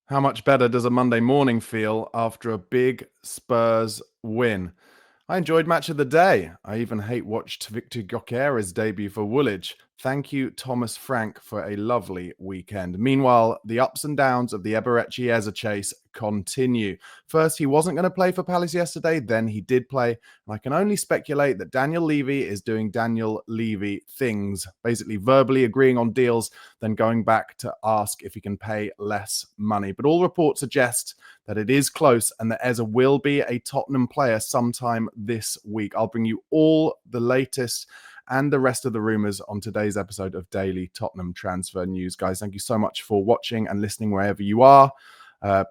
How much better does a Monday morning feel after a big Spurs win? I enjoyed match of the day. I even watched Victor Gyökeres's debut for Woolwich. Thank you, Thomas Frank, for a lovely weekend. Meanwhile, the ups and downs of the Eberechi Eze chase continue. First, he wasn't going to play for Palace yesterday. Then he did play. And I can only speculate that Daniel Levy is doing Daniel Levy things, basically verbally agreeing on deals, then going back to ask if he can pay less money. But all reports suggest that it is close and that Eze will be a Tottenham player sometime this week. I'll bring you all the latest and the rest of the rumours on today's episode of Daily Tottenham Transfer News. Guys, thank you so much for watching and listening wherever you are.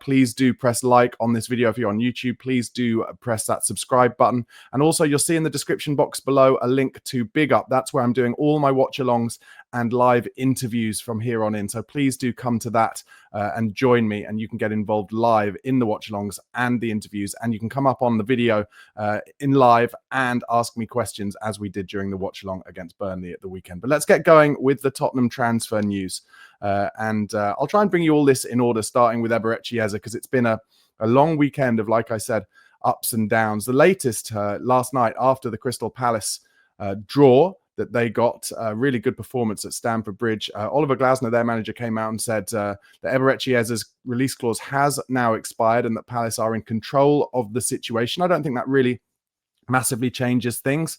Please do press like on this video if you're on YouTube. Please do press that subscribe button. And also you'll see in the description box below a link to BigUp. That's where I'm doing all my watch-alongs and live interviews from here on in. So please do come to that and join me, and you can get involved live in the watch-alongs and the interviews, and you can come up on the video in live and ask me questions as we did during the watch-along against Burnley at the weekend. But let's get going with the Tottenham transfer news. I'll try and bring you all this in order, starting with Eberechi Eze, because it's been a long weekend of, like I said, ups and downs. The latest last night after the Crystal Palace draw that they got, a really good performance at Stamford Bridge. Oliver Glasner, their manager, came out and said that Eberechi Eze's release clause has now expired and that Palace are in control of the situation. I don't think that really massively changes things.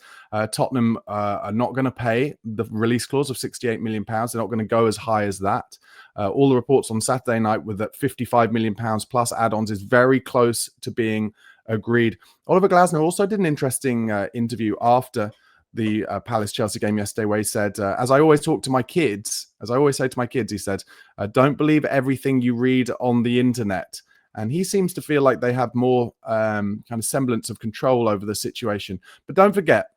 Tottenham are not going to pay the release clause of £68 million. They're not going to go as high as that. All the reports on Saturday night were that £55 million plus add-ons is very close to being agreed. Oliver Glasner also did an interesting interview after the Palace-Chelsea game yesterday, where he said, as I always talk to my kids, as I always say to my kids, he said, don't believe everything you read on the internet. And he seems to feel like they have more kind of semblance of control over the situation. But don't forget,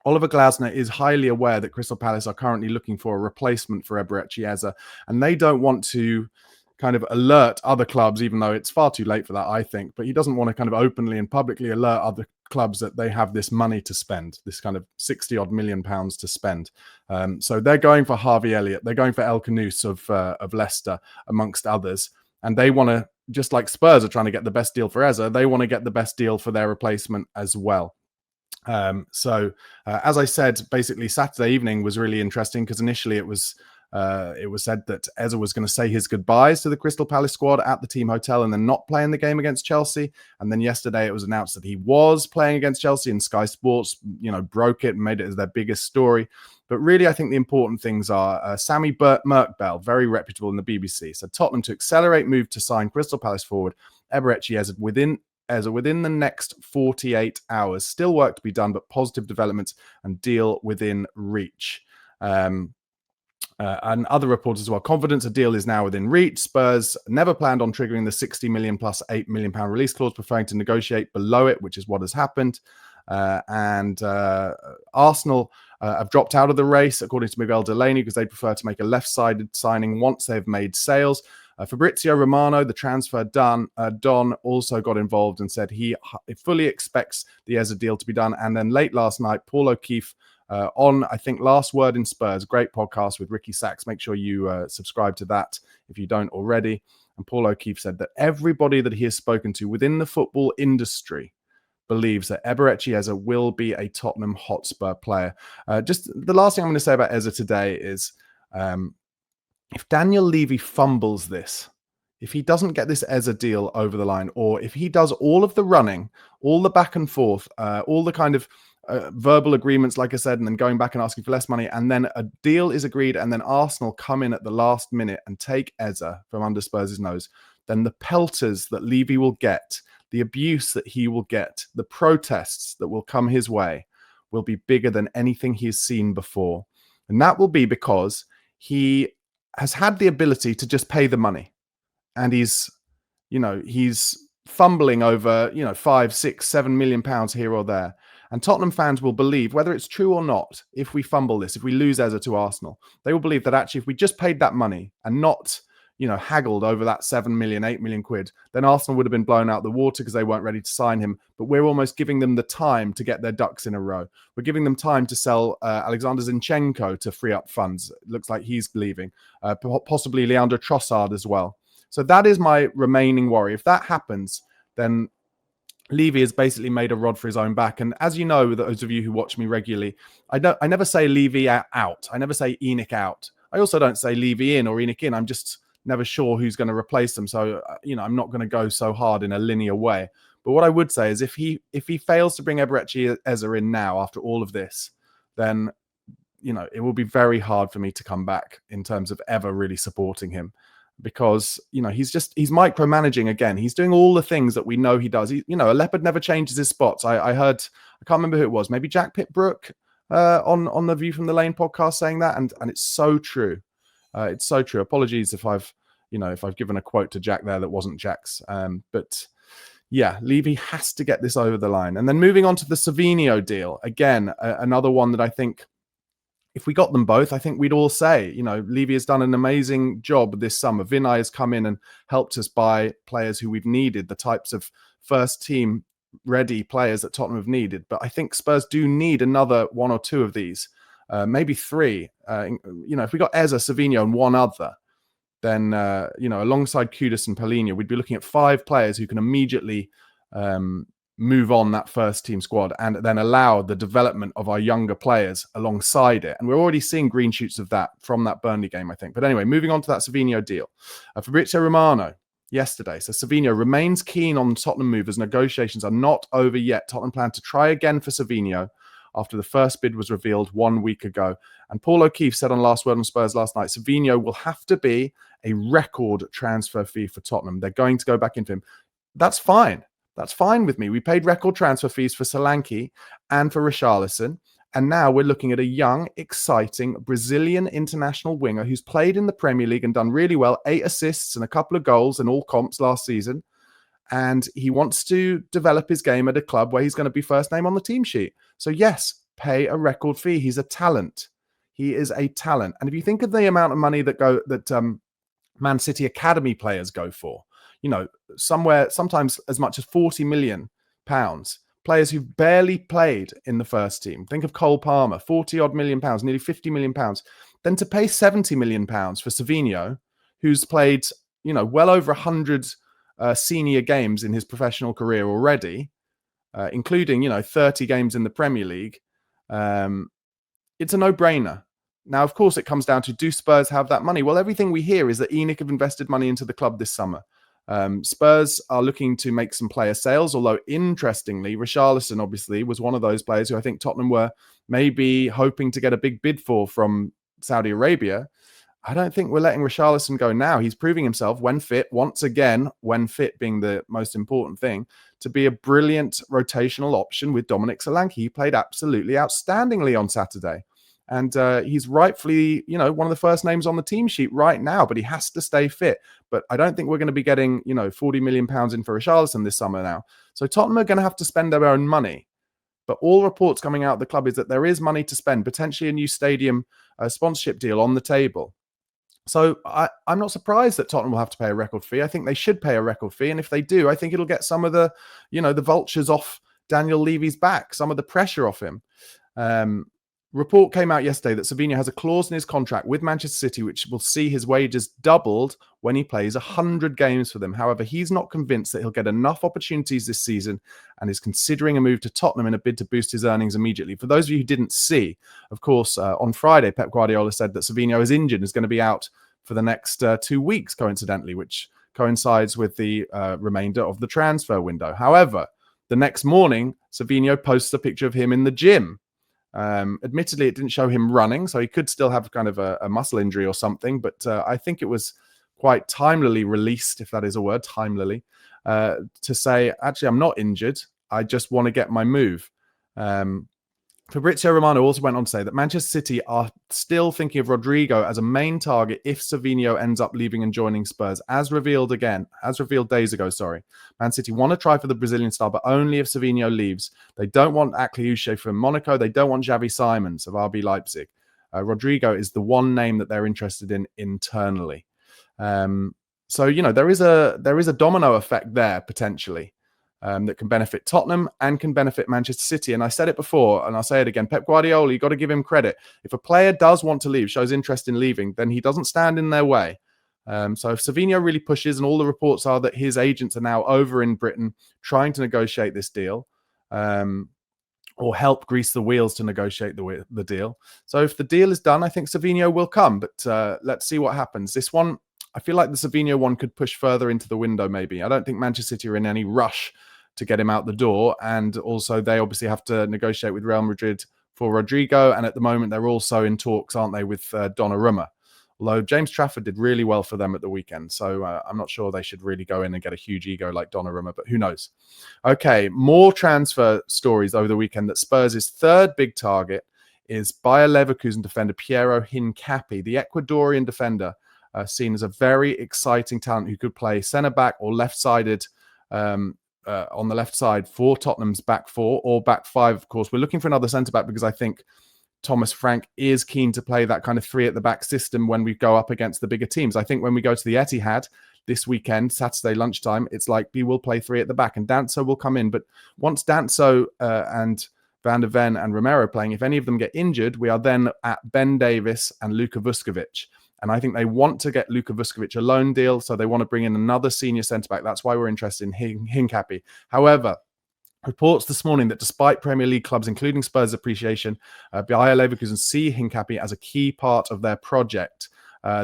Oliver Glasner is highly aware that Crystal Palace are currently looking for a replacement for Eberechi Eze, and they don't want to kind of alert other clubs, even though it's far too late for that, I think. But he doesn't want to kind of openly and publicly alert other clubs that they have this money to spend, this kind of 60-odd million pounds to spend. So they're going for Harvey Elliott. They're going for El Khanous of Leicester, amongst others. And they want to, just like Spurs are trying to get the best deal for Eze, they want to get the best deal for their replacement as well. As I said, basically Saturday evening was really interesting because initially it was said that Eze was going to say his goodbyes to the Crystal Palace squad at the team hotel and then not play in the game against Chelsea. And then yesterday it was announced that he was playing against Chelsea, and Sky Sports, broke it and made it as their biggest story. But really, I think the important things are Sammy Merkbell, very reputable in the BBC, said Tottenham to accelerate move to sign Crystal Palace forward Eberechi Eze within the next 48 hours. Still work to be done, but positive developments and deal within reach. And other reports as well. Confidence a deal is now within reach. Spurs never planned on triggering the 60 million plus £8 million release clause, preferring to negotiate below it, which is what has happened. Arsenal have dropped out of the race, according to Miguel Delaney, because they prefer to make a left-sided signing once they've made sales. Fabrizio Romano, the transfer Don, also got involved and said he fully expects the Eze deal to be done. And then late last night, Paul O'Keefe on, I think, Last Word in Spurs, great podcast with Ricky Sachs. Make sure you subscribe to that if you don't already. And Paul O'Keefe said that everybody that he has spoken to within the football industry believes that Eberechi Eze will be a Tottenham Hotspur player. Just the last thing I'm going to say about Eze today is if Daniel Levy fumbles this, if he doesn't get this Eze deal over the line, or if he does all of the running, all the back and forth, all the kind of verbal agreements, like I said, and then going back and asking for less money, and then a deal is agreed, and then Arsenal come in at the last minute and take Eze from under Spurs' nose, then the pelters that Levy will get, the abuse that he will get, the protests that will come his way will be bigger than anything he's seen before. And that will be because he has had the ability to just pay the money. And he's fumbling over, 5, 6, 7 million pounds here or there. And Tottenham fans will believe, whether it's true or not, if we fumble this, if we lose Eze to Arsenal, they will believe that actually if we just paid that money and not, haggled over that 7 million, 8 million quid, then Arsenal would have been blown out the water because they weren't ready to sign him. But we're almost giving them the time to get their ducks in a row. We're giving them time to sell Alexander Zinchenko to free up funds. It looks like he's leaving. Possibly Leandro Trossard as well. So that is my remaining worry. If that happens, then Levy has basically made a rod for his own back. And as you know, those of you who watch me regularly, I never say Levy out. I never say ENIC out. I also don't say Levy in or ENIC in. I'm just never sure who's going to replace them. So, I'm not going to go so hard in a linear way. But what I would say is if he fails to bring Eberechi Eze in now after all of this, then, it will be very hard for me to come back in terms of ever really supporting him. Because he's micromanaging again. He's doing all the things that we know he does. A leopard never changes his spots. I heard, I can't remember who it was, maybe Jack Pittbrook on the View from the Lane podcast saying that, and it's so true. It's so true. Apologies if I've given a quote to Jack there that wasn't Jack's. But yeah, Levy has to get this over the line. And then moving on to the Savinho deal, again, another one that I think, if we got them both, I think we'd all say, Levy has done an amazing job this summer. Vinay has come in and helped us buy players who we've needed, the types of first team ready players that Tottenham have needed. But I think Spurs do need another one or two of these, maybe three. If we got Eze, Savinho and one other, then, alongside Kudus and Paulinho, we'd be looking at 5 players who can immediately move on that first team squad and then allow the development of our younger players alongside it. And we're already seeing green shoots of that from that Burnley game, I think. But anyway, moving on to that Savinho deal. Fabrizio Romano yesterday. So Savinho remains keen on Tottenham move as negotiations are not over yet. Tottenham plan to try again for Savinho after the first bid was revealed 1 week ago. And Paul O'Keefe said on Last Word on Spurs last night, Savinho will have to be a record transfer fee for Tottenham. They're going to go back into him. That's fine. That's fine with me. We paid record transfer fees for Solanke and for Richarlison. And now we're looking at a young, exciting Brazilian international winger who's played in the Premier League and done really well, 8 assists and a couple of goals in all comps last season. And he wants to develop his game at a club where he's going to be first name on the team sheet. So yes, pay a record fee. He's a talent. He is a talent. And if you think of the amount of money that Man City academy players go for, sometimes as much as £40 million, players who've barely played in the first team. Think of Cole Palmer, 40 odd million pounds, nearly £50 million. Then to pay £70 million for Savinho, who's played, well over 100 senior games in his professional career already, including, 30 games in the Premier League. It's a no-brainer. Now, of course, it comes down to, do Spurs have that money? Well, everything we hear is that ENIC have invested money into the club this summer. Spurs are looking to make some player sales, although interestingly, Richarlison obviously was one of those players who I think Tottenham were maybe hoping to get a big bid for from Saudi Arabia. I don't think we're letting Richarlison go now. He's proving himself when fit, once again, when fit being the most important thing, to be a brilliant rotational option with Dominic Solanke. He played absolutely outstandingly on Saturday. And he's rightfully, one of the first names on the team sheet right now, but he has to stay fit. But I don't think we're going to be getting, £40 million in for Richarlison this summer now. So Tottenham are going to have to spend their own money. But all reports coming out of the club is that there is money to spend, potentially a new stadium sponsorship deal on the table. So I'm not surprised that Tottenham will have to pay a record fee. I think they should pay a record fee. And if they do, I think it'll get some of the, the vultures off Daniel Levy's back, some of the pressure off him. Report came out yesterday that Savinho has a clause in his contract with Manchester City which will see his wages doubled when he plays 100 games for them. However, he's not convinced that he'll get enough opportunities this season and is considering a move to Tottenham in a bid to boost his earnings immediately. For those of you who didn't see, of course, on Friday, Pep Guardiola said that Savinho is injured and is going to be out for the next 2 weeks, coincidentally, which coincides with the remainder of the transfer window. However, the next morning, Savinho posts a picture of him in the gym. Admittedly, it didn't show him running, so he could still have kind of a muscle injury or something, but I think it was quite timely released, if that is a word, timely, to say, actually, I'm not injured. I just want to get my move. Fabrizio Romano also went on to say that Manchester City are still thinking of Rodrigo as a main target if Savinho ends up leaving and joining Spurs, as revealed days ago, Man City want to try for the Brazilian star, but only if Savinho leaves. They don't want Akliouche from Monaco. They don't want Xavi Simons of RB Leipzig. Rodrigo is the one name that they're interested in internally. So, there is a domino effect there, potentially. That can benefit Tottenham and can benefit Manchester City. And I said it before, and I'll say it again. Pep Guardiola, you've got to give him credit. If a player does want to leave, shows interest in leaving, then he doesn't stand in their way. So if Savinho really pushes, and all the reports are that his agents are now over in Britain trying to negotiate this deal, or help grease the wheels to negotiate the deal. So if the deal is done, I think Savinho will come, but let's see what happens. This one, I feel like the Savinho one could push further into the window maybe. I don't think Manchester City are in any rush to get him out the door, and also they obviously have to negotiate with Real Madrid for Rodrigo, and at the moment they're also in talks, aren't they, with Donnarumma. Although James Trafford did really well for them at the weekend, so I'm not sure they should really go in and get a huge ego like Donnarumma, but who knows. Okay, more transfer stories over the weekend. That Spurs' third big target is Bayer Leverkusen defender Piero Hincapié, the Ecuadorian defender, seen as a very exciting talent who could play centre-back or left-sided on the left side for Tottenham's back four or back five, of course. We're looking for another centre-back because I think Thomas Frank is keen to play that kind of three at the back system when we go up against the bigger teams. I think when we go to the Etihad this weekend, Saturday lunchtime, it's like we will play three at the back and Danso will come in. But once Danso and Van der Ven and Romero playing, if any of them get injured, we are then at Ben Davis and Luka Vuskovic. And I think they want to get Luka Vuskovic a loan deal, so they want to bring in another senior centre-back. That's why we're interested in Hincapié. However, reports this morning that despite Premier League clubs, including Spurs' appreciation, Bayer Leverkusen see Hincapié as a key part of their project.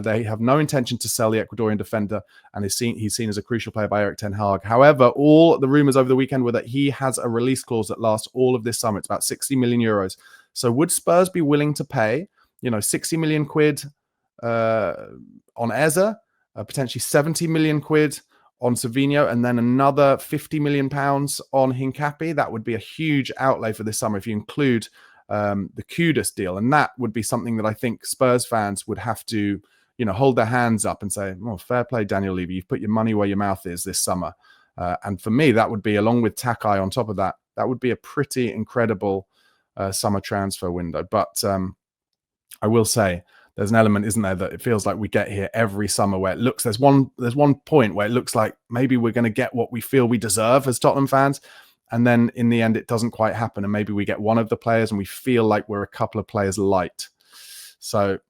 They have no intention to sell the Ecuadorian defender, and he's seen as a crucial player by Erik ten Hag. However, all the rumours over the weekend were that he has a release clause that lasts all of this summer. It's about 60 million euros. So would Spurs be willing to pay, 60 million quid on Eze, potentially 70 million quid on Savinho, and then another 50 million pounds on Hincapié? That would be a huge outlay for this summer if you include the Kudus deal, and that would be something that I think Spurs fans would have to hold their hands up and say, well, fair play, Daniel Levy, you've put your money where your mouth is this summer. And for me, that would be, along with Takai on top of that, that would be a pretty incredible summer transfer window. But I will say, there's an element, isn't there, that it feels like we get here every summer where it looks, there's one point where it looks like maybe we're going to get what we feel we deserve as Tottenham fans. And then in the end, it doesn't quite happen. And maybe we get one of the players and we feel like we're a couple of players light. So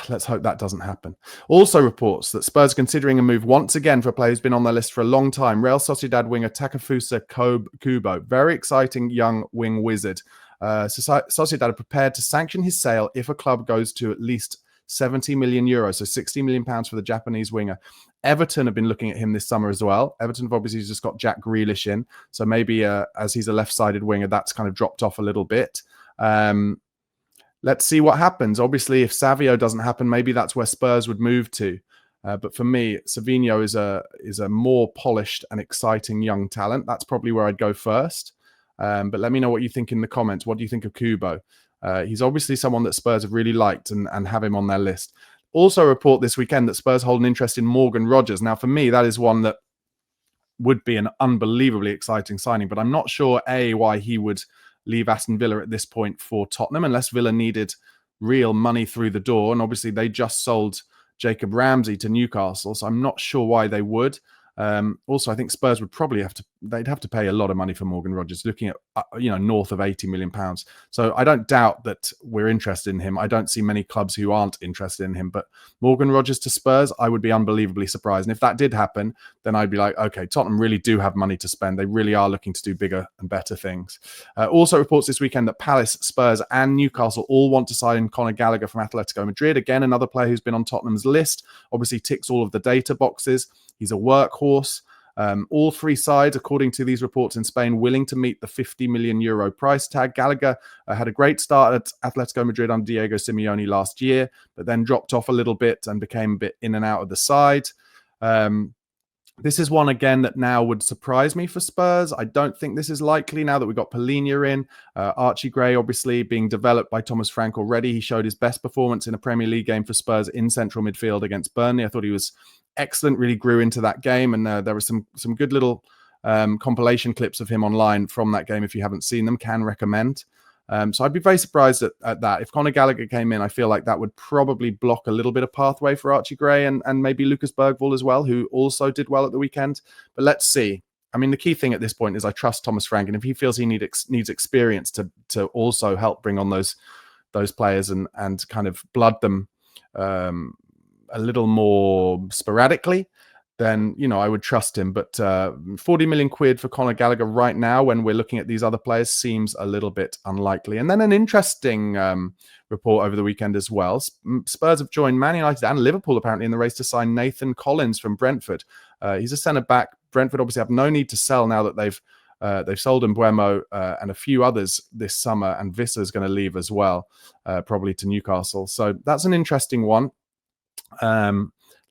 let's hope that doesn't happen. Also reports that Spurs are considering a move once again for a player who's been on their list for a long time. Real Sociedad winger Takefusa Kubo. Very exciting young wing wizard. Sociedad are prepared to sanction his sale if a club goes to at least 70 million euros, so 60 million pounds for the Japanese winger. Everton have been looking at him this summer as well. Everton have obviously just got Jack Grealish in, so maybe as he's a left-sided winger, that's kind of dropped off a little bit. Let's see what happens. Obviously, if Savio doesn't happen, maybe that's where Spurs would move to. But for me, Savinho is a more polished and exciting young talent. That's probably where I'd go first. But let me know what you think in the comments. What do you think of Kubo? He's obviously someone that Spurs have really liked and have him on their list. Also report this weekend that Spurs hold an interest in Morgan Rogers. Now, for me, that is one that would be an unbelievably exciting signing, but I'm not sure, why he would leave Aston Villa at this point for Tottenham, unless Villa needed real money through the door. And obviously, they just sold Jacob Ramsey to Newcastle, so I'm not sure why they would. Also, I think Spurs would probably they'd have to pay a lot of money for Morgan Rogers, looking at north of 80 million pounds. So I don't doubt that we're interested in him. I don't see many clubs who aren't interested in him, but Morgan Rogers to Spurs, I would be unbelievably surprised. And if that did happen, then I'd be like, okay, Tottenham really do have money to spend. They really are looking to do bigger and better things. Also reports this weekend that Palace, Spurs and Newcastle all want to sign Conor Gallagher from Atletico Madrid. Again, another player who's been on Tottenham's list, obviously ticks all of the data boxes. He's a workhorse. All three sides, according to these reports in Spain, willing to meet the 50 million euro price tag. Gallagher had a great start at Atletico Madrid under Diego Simeone last year, but then dropped off a little bit and became a bit in and out of the side. This is one, again, that now would surprise me for Spurs. I don't think this is likely now that we've got Palhinha in. Archie Gray, obviously, being developed by Thomas Frank already. He showed his best performance in a Premier League game for Spurs in central midfield against Burnley. I thought he was excellent, really grew into that game. And there were some good little compilation clips of him online from that game. If you haven't seen them, can recommend. So I'd be very surprised at that. If Conor Gallagher came in, I feel like that would probably block a little bit of pathway for Archie Gray and maybe Lucas Bergvall as well, who also did well at the weekend. But let's see. I mean, the key thing at this point is I trust Thomas Frank, and if he feels he needs experience to also help bring on those players and kind of blood them a little more sporadically, then, you know, I would trust him. But 40 million quid for Conor Gallagher right now, when we're looking at these other players, seems a little bit unlikely. And then an interesting report over the weekend as well. Spurs have joined Man United and Liverpool apparently in the race to sign Nathan Collins from Brentford. He's a centre-back. Brentford obviously have no need to sell now that they've sold Mbeumo and a few others this summer, and Visser is going to leave as well, probably to Newcastle. So that's an interesting one.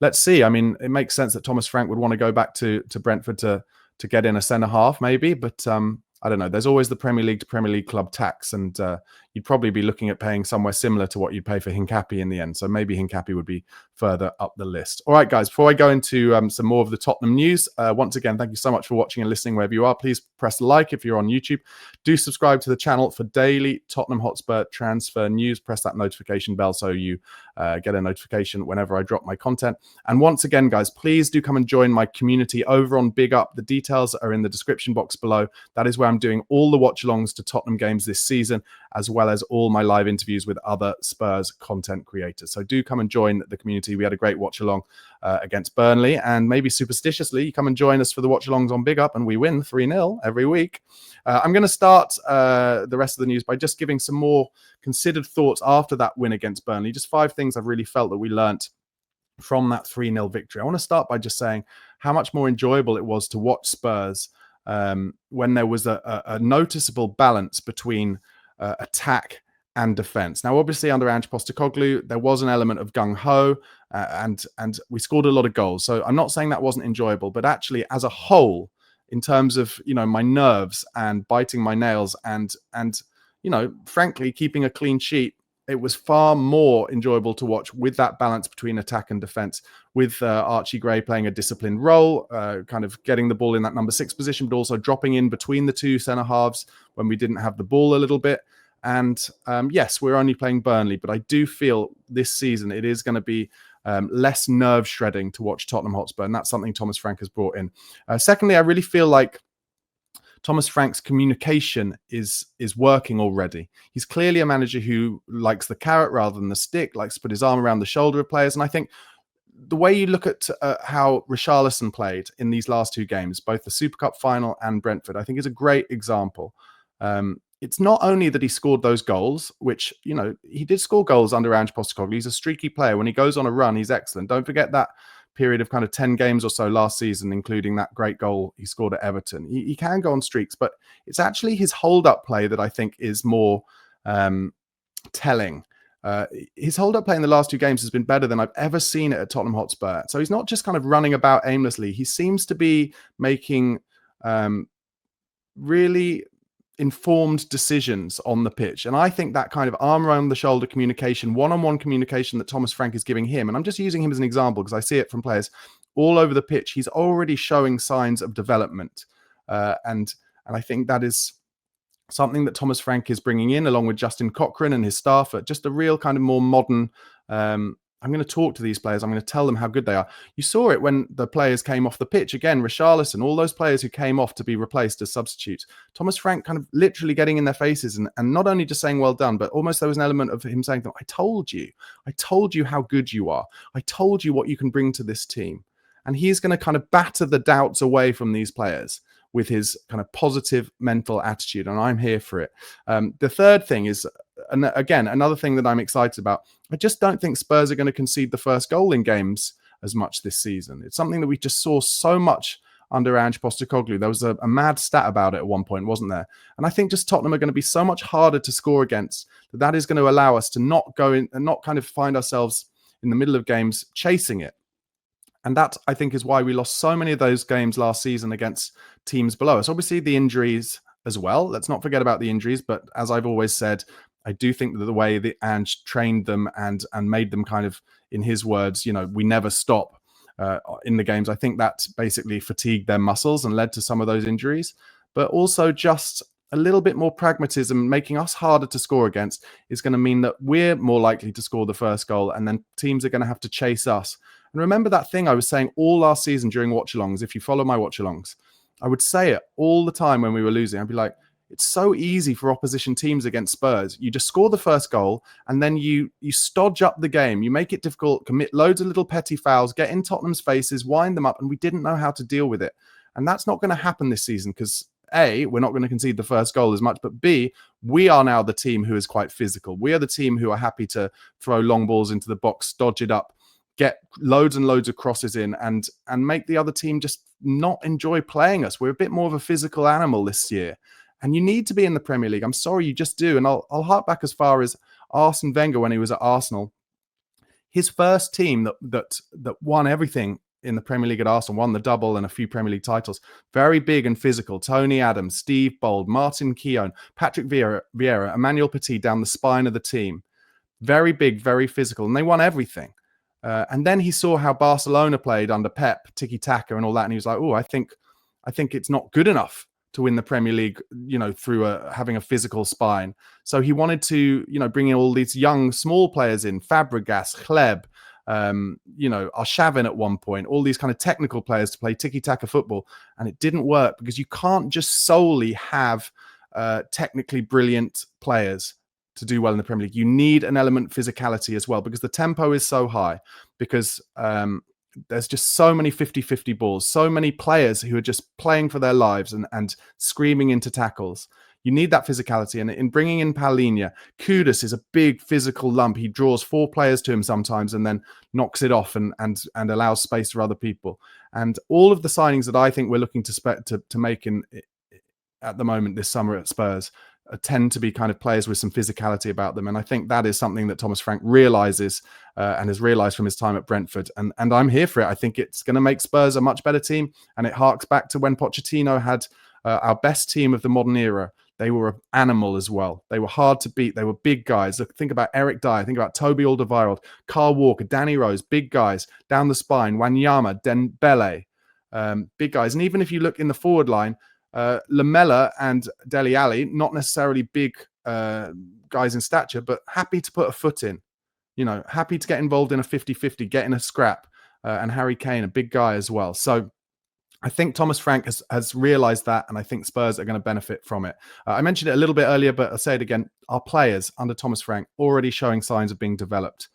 Let's see. I mean, it makes sense that Thomas Frank would want to go back to Brentford to get in a centre half, maybe. But I don't know. There's always the Premier League to Premier League club tax, and you'd probably be looking at paying somewhere similar to what you'd pay for Hincapie in the end. So maybe Hincapie would be further up the list. All right, guys, before I go into some more of the Tottenham news, once again, thank you so much for watching and listening wherever you are. Please press like if you're on YouTube. Do subscribe to the channel for daily Tottenham Hotspur transfer news. Press that notification bell so you get a notification whenever I drop my content. And once again, guys, please do come and join my community over on BigUp. The details are in the description box below. That is where I'm doing all the watch-alongs to Tottenham games this season, as well as all my live interviews with other Spurs content creators. So do come and join the community. We had a great watch-along against Burnley, and maybe superstitiously, you come and join us for the watch-alongs on BigUp, and we win 3-0 every week. I'm going to start the rest of the news by just giving some more considered thoughts after that win against Burnley. Just 5 things I've really felt that we learnt from that 3-0 victory. I want to start by just saying how much more enjoyable it was to watch Spurs when there was a noticeable balance between attack and defense. Now, obviously, under Ange Postecoglou, there was an element of gung-ho, and we scored a lot of goals. So I'm not saying that wasn't enjoyable, but actually, as a whole, in terms of, you know, my nerves and biting my nails and you know, frankly, keeping a clean sheet, it was far more enjoyable to watch with that balance between attack and defense, with Archie Gray playing a disciplined role, kind of getting the ball in that number 6 position, but also dropping in between the 2 centre halves when we didn't have the ball a little bit. And yes, we're only playing Burnley, but I do feel this season it is going to be less nerve shredding to watch Tottenham Hotspur, and that's something Thomas Frank has brought in. Secondly, I really feel like Thomas Frank's communication is working already. He's clearly a manager who likes the carrot rather than the stick, likes to put his arm around the shoulder of players. And I think the way you look at how Richarlison played in these last 2 games, both the Super Cup final and Brentford, I think is a great example. It's not only that he scored those goals, which, you know, he did score goals under Ange Postecoglou. He's a streaky player. When he goes on a run, he's excellent. Don't forget that period of kind of 10 games or so last season, including that great goal he scored at Everton. He can go on streaks, but it's actually his hold-up play that I think is more telling. His hold-up play in the last 2 games has been better than I've ever seen it at Tottenham Hotspur. So he's not just kind of running about aimlessly. He seems to be making really informed decisions on the pitch. And I think that kind of arm around the shoulder communication, one-on-one communication that Thomas Frank is giving him, and I'm just using him as an example because I see it from players all over the pitch, he's already showing signs of development. And I think that is something that Thomas Frank is bringing in, along with Justin Cochran and his staff, at just a real kind of more modern, I'm going to talk to these players. I'm going to tell them how good they are. You saw it when the players came off the pitch. Again, Richarlison, all those players who came off to be replaced as substitutes. Thomas Frank kind of literally getting in their faces and not only just saying well done, but almost there was an element of him saying to them, I told you how good you are. I told you what you can bring to this team. And he's going to kind of batter the doubts away from these players with his kind of positive mental attitude. And I'm here for it. The third thing is, and again, another thing that I'm excited about, I just don't think Spurs are going to concede the first goal in games as much this season. It's something that we just saw so much under Ange Postecoglou. There was a mad stat about it at one point, wasn't there? And I think just Tottenham are going to be so much harder to score against that is going to allow us to not go in and not kind of find ourselves in the middle of games chasing it. And that, I think, is why we lost so many of those games last season against teams below us. Obviously, the injuries as well. Let's not forget about the injuries. But as I've always said, I do think that the way that Ange trained them and made them kind of, in his words, you know, we never stop in the games. I think that basically fatigued their muscles and led to some of those injuries. But also just a little bit more pragmatism, making us harder to score against, is going to mean that we're more likely to score the first goal, and then teams are going to have to chase us. And remember that thing I was saying all last season during watch-alongs. If you follow my watch-alongs, I would say it all the time when we were losing. I'd be like, It's so easy for opposition teams against Spurs. You just score the first goal and then you stodge up the game. You make it difficult, commit loads of little petty fouls, get in Tottenham's faces, wind them up, and we didn't know how to deal with it. And that's not going to happen this season because A, we're not going to concede the first goal as much, but B, we are now the team who is quite physical. We are the team who are happy to throw long balls into the box, dodge it up, get loads and loads of crosses in, and make the other team just not enjoy playing us. We're a bit more of a physical animal this year. And you need to be in the Premier League. I'm sorry, you just do. And I'll hark back as far as Arsene Wenger when he was at Arsenal. His first team that won everything in the Premier League at Arsenal, won the double and a few Premier League titles. Very big and physical. Tony Adams, Steve Bold, Martin Keown, Patrick Vieira, Emmanuel Petit down the spine of the team. Very big, very physical. And they won everything. And then he saw how Barcelona played under Pep, tiki-taka and all that. And he was like, oh, I think it's not good enough to win the Premier League, through having a physical spine. So he wanted to, bring in all these young, small players in, Fabregas, Hleb, Arshavin at one point, all these kind of technical players to play tiki-taka football. And it didn't work because you can't just solely have technically brilliant players to do well in the Premier League. You need an element of physicality as well because the tempo is so high, because there's just so many 50-50 balls, so many players who are just playing for their lives and screaming into tackles. You need that physicality. And in bringing in Paulinho, Kudus is a big physical lump. He draws 4 players to him sometimes and then knocks it off and allows space for other people. And all of the signings that I think we're looking to make at the moment this summer at Spurs tend to be kind of players with some physicality about them. And I think that is something that Thomas Frank realizes and has realized from his time at Brentford. And I'm here for it. I think it's going to make Spurs a much better team. And it harks back to when Pochettino had our best team of the modern era. They were an animal as well. They were hard to beat. They were big guys. Think about Eric Dyer. Think about Toby Alderweireld, Carl Walker, Danny Rose, big guys down the spine, Wanyama, Dembele, big guys. And even if you look in the forward line, Lamela and Dele Alli, not necessarily big guys in stature, but happy to put a foot in, happy to get involved in a 50-50, get in a scrap. And Harry Kane, a big guy as well. So I think Thomas Frank has realized that, and I think Spurs are going to benefit from it. I mentioned it a little bit earlier, but I'll say it again. Our players under Thomas Frank already showing signs of being developed.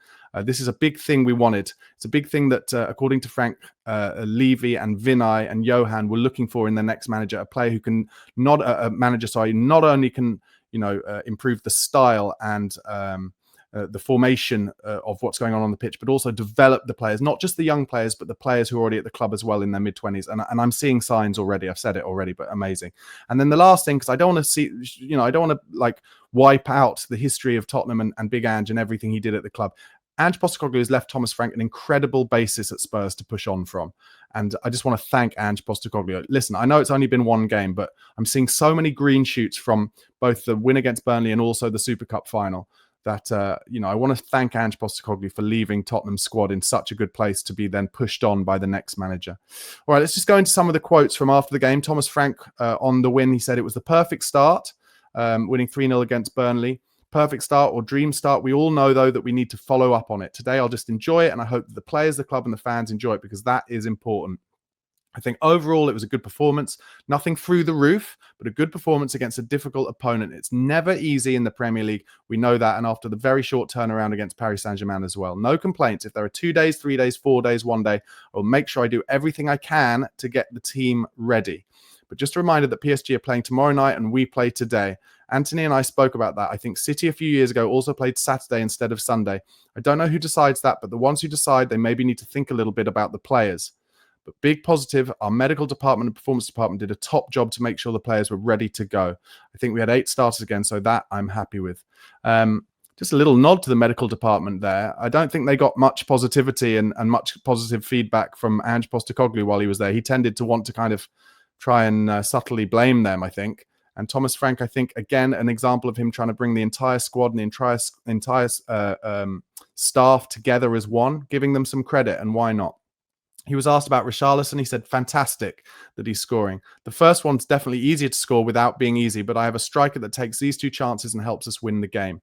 This is a big thing we wanted. It's a big thing that, according to Frank, Levy and Vinay and Johan were looking for in their next manager, a player who can not only can improve the style and the formation of what's going on the pitch, but also develop the players, not just the young players, but the players who are already at the club as well in their mid-20s. And I'm seeing signs already. I've said it already, but amazing. And then the last thing, because I don't want to see, I don't want to wipe out the history of Tottenham and Big Ange and everything he did at the club. Ange Postecoglou has left Thomas Frank an incredible basis at Spurs to push on from. And I just want to thank Ange Postecoglou. Listen, I know it's only been one game, but I'm seeing so many green shoots from both the win against Burnley and also the Super Cup final that, I want to thank Ange Postecoglou for leaving Tottenham's squad in such a good place to be then pushed on by the next manager. All right, let's just go into some of the quotes from after the game. Thomas Frank on the win, he said it was the perfect start, winning 3-0 against Burnley. Perfect start or dream start. We all know, though, that we need to follow up on it. Today, I'll just enjoy it, and I hope that the players, the club, and the fans enjoy it because that is important. I think overall, it was a good performance. Nothing through the roof, but a good performance against a difficult opponent. It's never easy in the Premier League. We know that, and after the very short turnaround against Paris Saint-Germain as well. No complaints. If there are 2 days, 3 days, 4 days, 1 day, I'll make sure I do everything I can to get the team ready. But just a reminder that PSG are playing tomorrow night and we play today. Anthony and I spoke about that. I think City a few years ago also played Saturday instead of Sunday. I don't know who decides that, but the ones who decide, they maybe need to think a little bit about the players. But big positive, our medical department and performance department did a top job to make sure the players were ready to go. I think we had 8 starters again, so that I'm happy with. Just a little nod to the medical department there. I don't think they got much positivity and much positive feedback from Ange Postecoglou while he was there. He tended to want to kind of try and subtly blame them, I think. And Thomas Frank, I think, again, an example of him trying to bring the entire squad and the entire staff together as one, giving them some credit, and why not? He was asked about Richarlison. He said, fantastic that he's scoring. The first one's definitely easier to score without being easy, but I have a striker that takes these 2 chances and helps us win the game.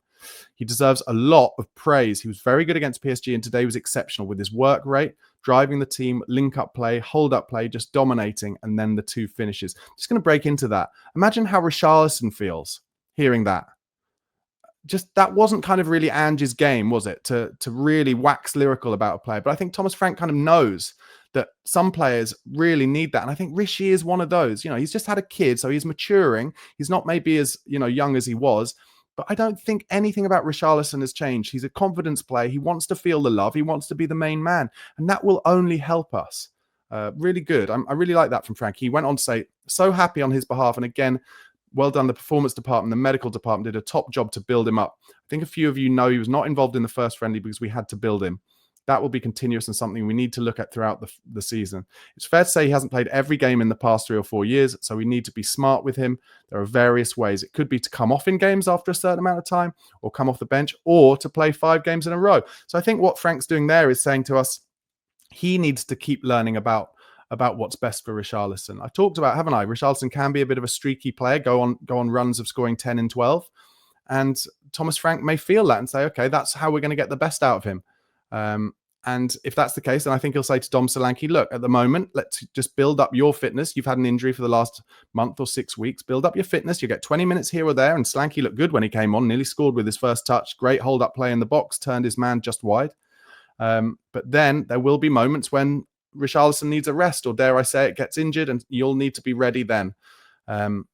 He deserves a lot of praise. He was very good against PSG, and today was exceptional with his work rate, driving the team, link-up play, hold-up play, just dominating, and then the 2 finishes. Just going to break into that. Imagine how Richarlison feels hearing that. Just that wasn't kind of really Ange's game, was it? To really wax lyrical about a player. But I think Thomas Frank kind of knows that some players really need that. And I think Rishi is one of those. He's just had a kid, so he's maturing. He's not maybe as, young as he was. But I don't think anything about Richarlison has changed. He's a confidence player. He wants to feel the love. He wants to be the main man. And that will only help us. Really good. I really like that from Frank. He went on to say, so happy on his behalf. And again, well done. The performance department, the medical department did a top job to build him up. I think a few of you know he was not involved in the first friendly because we had to build him. That will be continuous and something we need to look at throughout the season. It's fair to say he hasn't played every game in the past 3 or 4 years, so we need to be smart with him. There are various ways. It could be to come off in games after a certain amount of time, or come off the bench, or to play 5 games in a row. So I think what Frank's doing there is saying to us, he needs to keep learning about what's best for Richarlison. I talked about, haven't I? Richarlison can be a bit of a streaky player, go on runs of scoring 10 and 12. And Thomas Frank may feel that and say, okay, that's how we're going to get the best out of him. And if that's the case, then I think he'll say to Dom Solanke, look, at the moment, let's just build up your fitness. You've had an injury for the last month or 6 weeks. Build up your fitness. You get 20 minutes here or there. And Solanke looked good when he came on, nearly scored with his first touch. Great hold-up play in the box, turned his man just wide. But then there will be moments when Richarlison needs a rest, or dare I say it, gets injured, and you'll need to be ready then.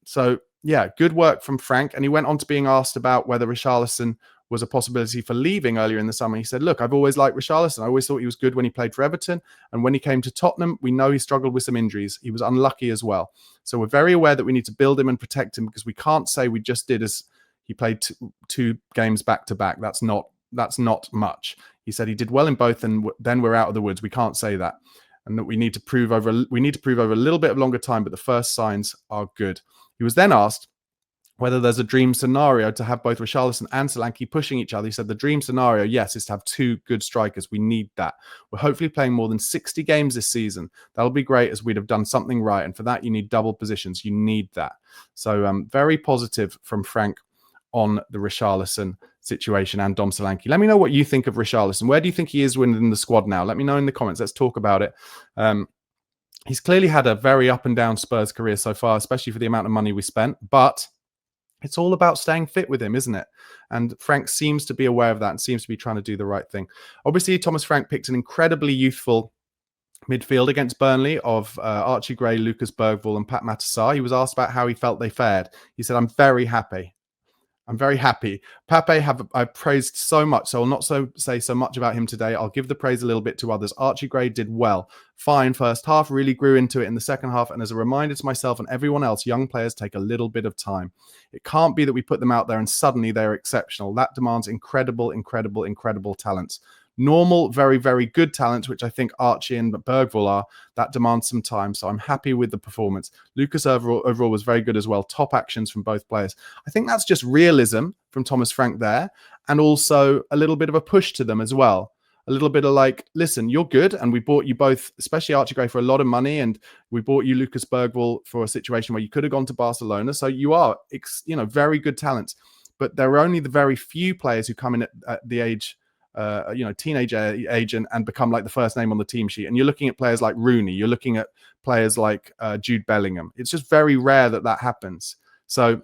So, yeah, good work from Frank. And he went on to being asked about whether Richarlison was a possibility for leaving earlier in the summer. He said, look, I've always liked Richarlison. I always thought he was good when he played for Everton. And when he came to Tottenham, we know he struggled with some injuries. He was unlucky as well. So we're very aware that we need to build him and protect him, because we can't say we just did as he played 2 games back to back. That's not much. He said he did well in both, and then we're out of the woods. We can't say that. And that we need to prove over a little bit of longer time, but the first signs are good. He was then asked whether there's a dream scenario to have both Richarlison and Solanke pushing each other. He said the dream scenario, yes, is to have 2 good strikers. We need that. We're hopefully playing more than 60 games this season. That'll be great, as we'd have done something right. And for that, you need double positions. You need that. So very positive from Frank on the Richarlison situation and Dom Solanke. Let me know what you think of Richarlison. Where do you think he is within the squad now? Let me know in the comments. Let's talk about it. He's clearly had a very up and down Spurs career so far, especially for the amount of money we spent. But it's all about staying fit with him, isn't it? And Frank seems to be aware of that and seems to be trying to do the right thing. Obviously, Thomas Frank picked an incredibly youthful midfield against Burnley of Archie Gray, Lucas Bergvall and Pat Matassar. He was asked about how he felt they fared. He said, I'm very happy. I'm very happy. Pape I've praised so much, so I'll not say so much about him today. I'll give the praise a little bit to others. Archie Gray did well. Fine first half, really grew into it in the second half. And as a reminder to myself and everyone else, young players take a little bit of time. It can't be that we put them out there and suddenly they're exceptional. That demands incredible talents. Normal, very, very good talent, which I think Archie and Bergvall are, that demands some time. So I'm happy with the performance. Lucas overall was very good as well. Top actions from both players. I think that's just realism from Thomas Frank there, and also a little bit of a push to them as well. A little bit of like, listen, you're good, and we bought you both, especially Archie Gray, for a lot of money, and we bought you Lucas Bergvall for a situation where you could have gone to Barcelona. So you are, very good talents. But there are only the very few players who come in at the age, teenage age and become like the first name on the team sheet. And you're looking at players like Rooney. You're looking at players like Jude Bellingham. It's just very rare that happens. So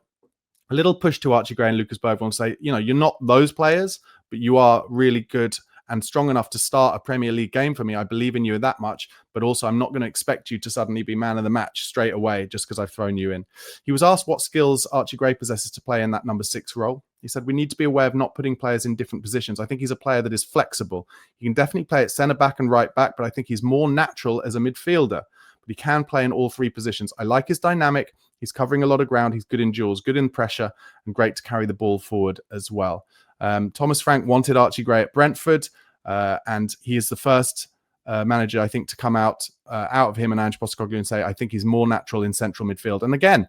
a little push to Archie Gray and Lucas Bergvall and say, you're not those players, but you are really good and strong enough to start a Premier League game for me. I believe in you that much, but also I'm not going to expect you to suddenly be man of the match straight away just because I've thrown you in. He was asked what skills Archie Gray possesses to play in that number 6 role. He said, we need to be aware of not putting players in different positions. I think he's a player that is flexible. He can definitely play at centre back and right back, but I think he's more natural as a midfielder. But he can play in all 3 positions. I like his dynamic. He's covering a lot of ground. He's good in duels, good in pressure, and great to carry the ball forward as well. Thomas Frank wanted Archie Gray at Brentford. And he is the first manager, I think, to come out of him and Ange Postecoglou and say, I think he's more natural in central midfield. And again,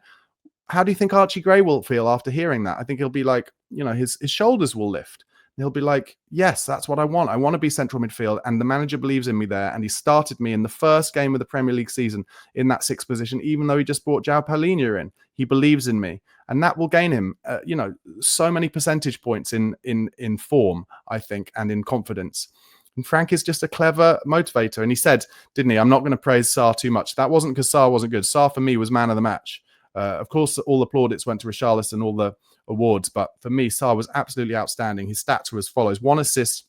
how do you think Archie Gray will feel after hearing that? I think he'll be like, his shoulders will lift. he'll be like, yes, that's what I want. I want to be central midfield. And the manager believes in me there. And he started me in the first game of the Premier League season in that sixth position, even though he just brought João Paulinho in. He believes in me. And that will gain him, so many percentage points in form, I think, and in confidence. And Frank is just a clever motivator. And he said, didn't he, I'm not going to praise Sarr too much. That wasn't because Sarr wasn't good. Sarr, for me, was man of the match. Of course, all the plaudits went to Richarlison, all the awards. But for me, Sarr was absolutely outstanding. His stats were as follows: 1 assist,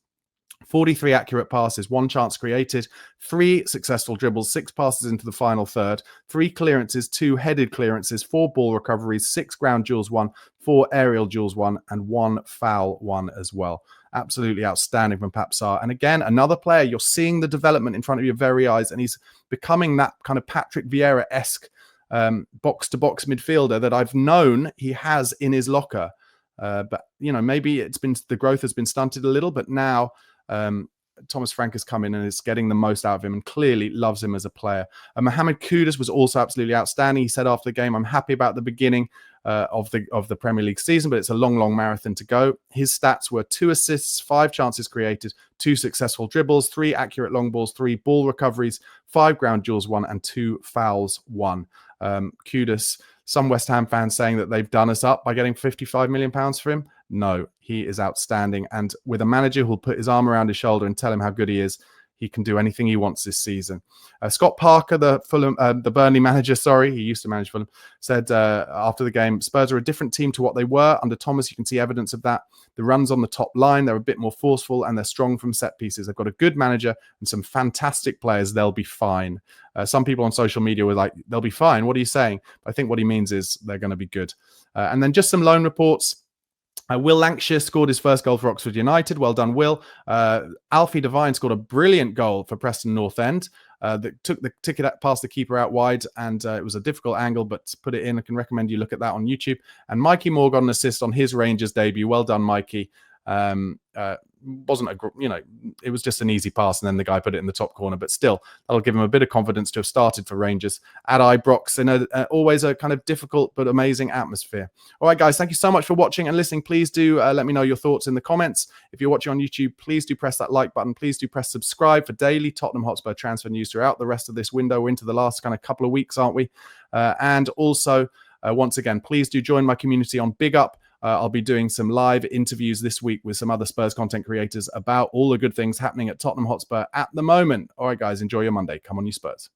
43 accurate passes, 1 chance created, 3 successful dribbles, 6 passes into the final third, 3 clearances, 2 headed clearances, 4 ball recoveries, 6 ground duels won, 4 aerial duels won, and 1 foul won as well. Absolutely outstanding from Pape Sarr. And again, another player, you're seeing the development in front of your very eyes, and he's becoming that kind of Patrick Vieira-esque box-to-box midfielder that I've known he has in his locker. But, maybe the growth has been stunted a little, but now Thomas Frank has come in and is getting the most out of him and clearly loves him as a player. Mohamed Kudus was also absolutely outstanding. He said after the game, I'm happy about the beginning of the Premier League season, but it's a long marathon to go. His stats were 2 assists, 5 chances created, 2 successful dribbles, 3 accurate long balls, 3 ball recoveries, 5 ground duels won, and 2 fouls won. Kudus, some West Ham fans saying that they've done us up by getting £55 million for him. No, he is outstanding. And with a manager who'll put his arm around his shoulder and tell him how good he is, he can do anything he wants this season. Scott Parker, the Burnley manager, he used to manage Fulham, said after the game, Spurs are a different team to what they were. Under Thomas, you can see evidence of that. The runs on the top line, they're a bit more forceful and they're strong from set pieces. They've got a good manager and some fantastic players. They'll be fine. Some people on social media were like, they'll be fine. What are you saying? I think what he means is they're going to be good. And then just some loan reports. Will Lancashire scored his first goal for Oxford United. Well done, Will. Alfie Devine scored a brilliant goal for Preston North End that took the ticket past the keeper out wide, and it was a difficult angle, but to put it in, I can recommend you look at that on YouTube. And Mikey Moore got an assist on his Rangers debut. Well done, Mikey. Wasn't it was just an easy pass, and then the guy put it in the top corner, but still that'll give him a bit of confidence to have started for Rangers at Ibrox in always a kind of difficult but amazing atmosphere. All right, guys, thank you so much for watching and listening. Please do let me know your thoughts in the comments. If you're watching on YouTube, please do press that like button. Please do press subscribe for daily Tottenham Hotspur transfer news throughout the rest of this window. We're into the last kind of couple of weeks, aren't we? And also once again, please do join my community on BigUp. I'll be doing some live interviews this week with some other Spurs content creators about all the good things happening at Tottenham Hotspur at the moment. All right, guys, enjoy your Monday. Come on, you Spurs.